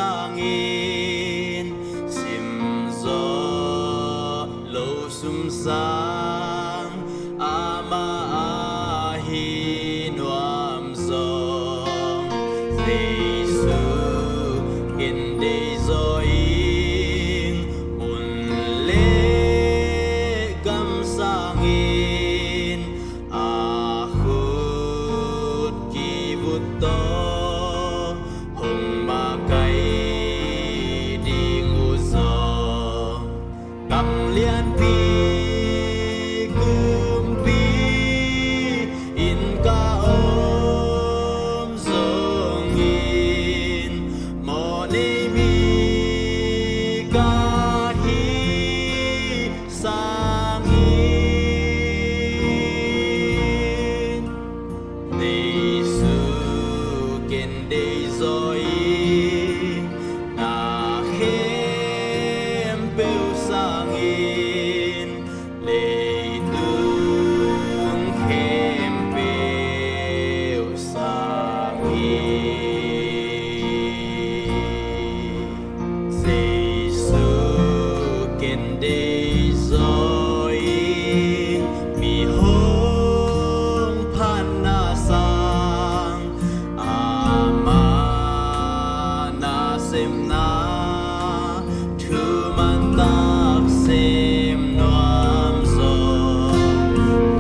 sangin sim zo lo sum sang ama ahin wam zong Giêsu in đây rồi un lễ gam sangin a khut ki vut to hong ma kai ding u zo cầm liên pi kum pi in ka om zong in mo ne mi ka hi sang in Giêsu ken dei rồi na khem bêu sang in lệ tương khem bêu sang in Giêsu ken dei rồi mi hong phan na sang ama na sem na thu man tak sem noam zo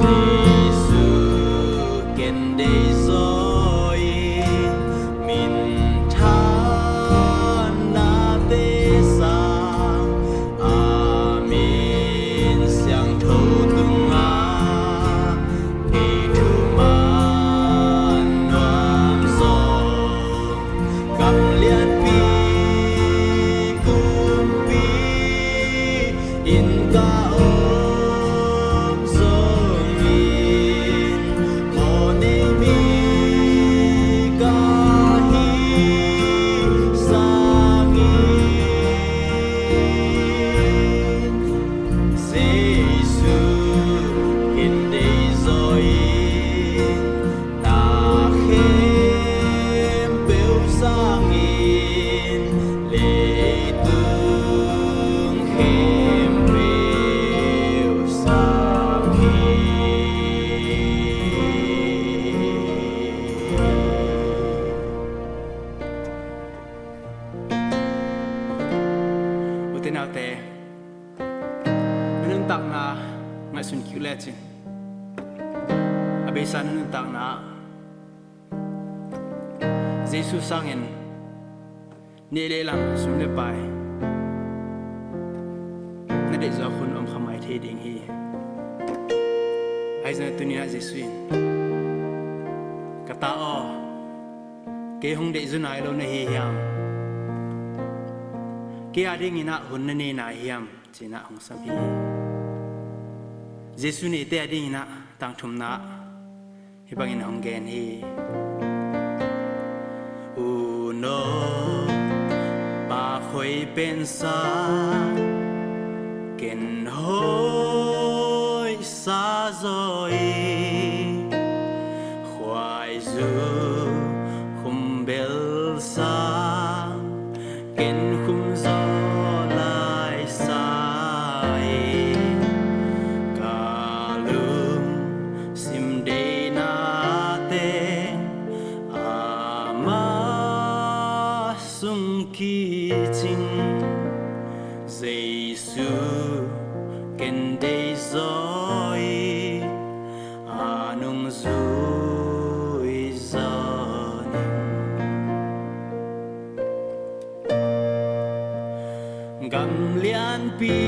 Giêsu ken dei rồi min than na te sang amin siang thâu tung a ke thu man noam zo cầm liên pi kum pi in ka om zong in mo ne mi ka hi sang in Giêsu in đây rồi na khem bêu sang in lệ tương khem bêu sang in uten nào te nung tak na ngai sun kiu le chin abesan nung tak na Giêsu sangin ni le lang sum le pai na de zo khun om khamai the ding hi ai zna tunia Giêsu in kata o ke hong de zunai lo na hi hiam ke ading ina hun ne na hiam china hong sam hi Giêsu ni te ading ina tang thum na hi bangin hong gen hi no ba khoi pen sa ken hoi sa rồi khoai du khum bel sa ken khum gió lại sai cả lung sim de na te ama sung ki ching Giêsu ken dei rồi anung zui zon gam lian pi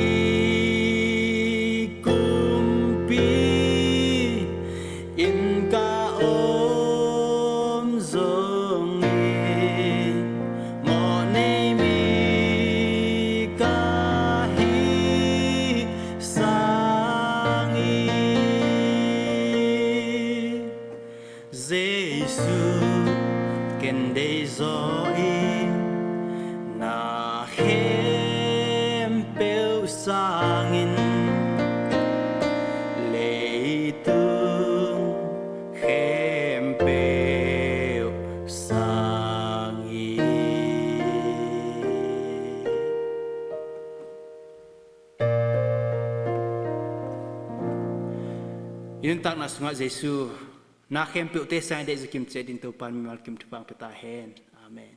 kum pi in ka om zong in mo ne mi ka hi sang in Giêsu ken dei rồi na khem bêu sang in lệ tương khem bêu sang in in tak na sunga Jesu na khem pe te sai de zakim che din to pan mi mal kim thupang peta hen amen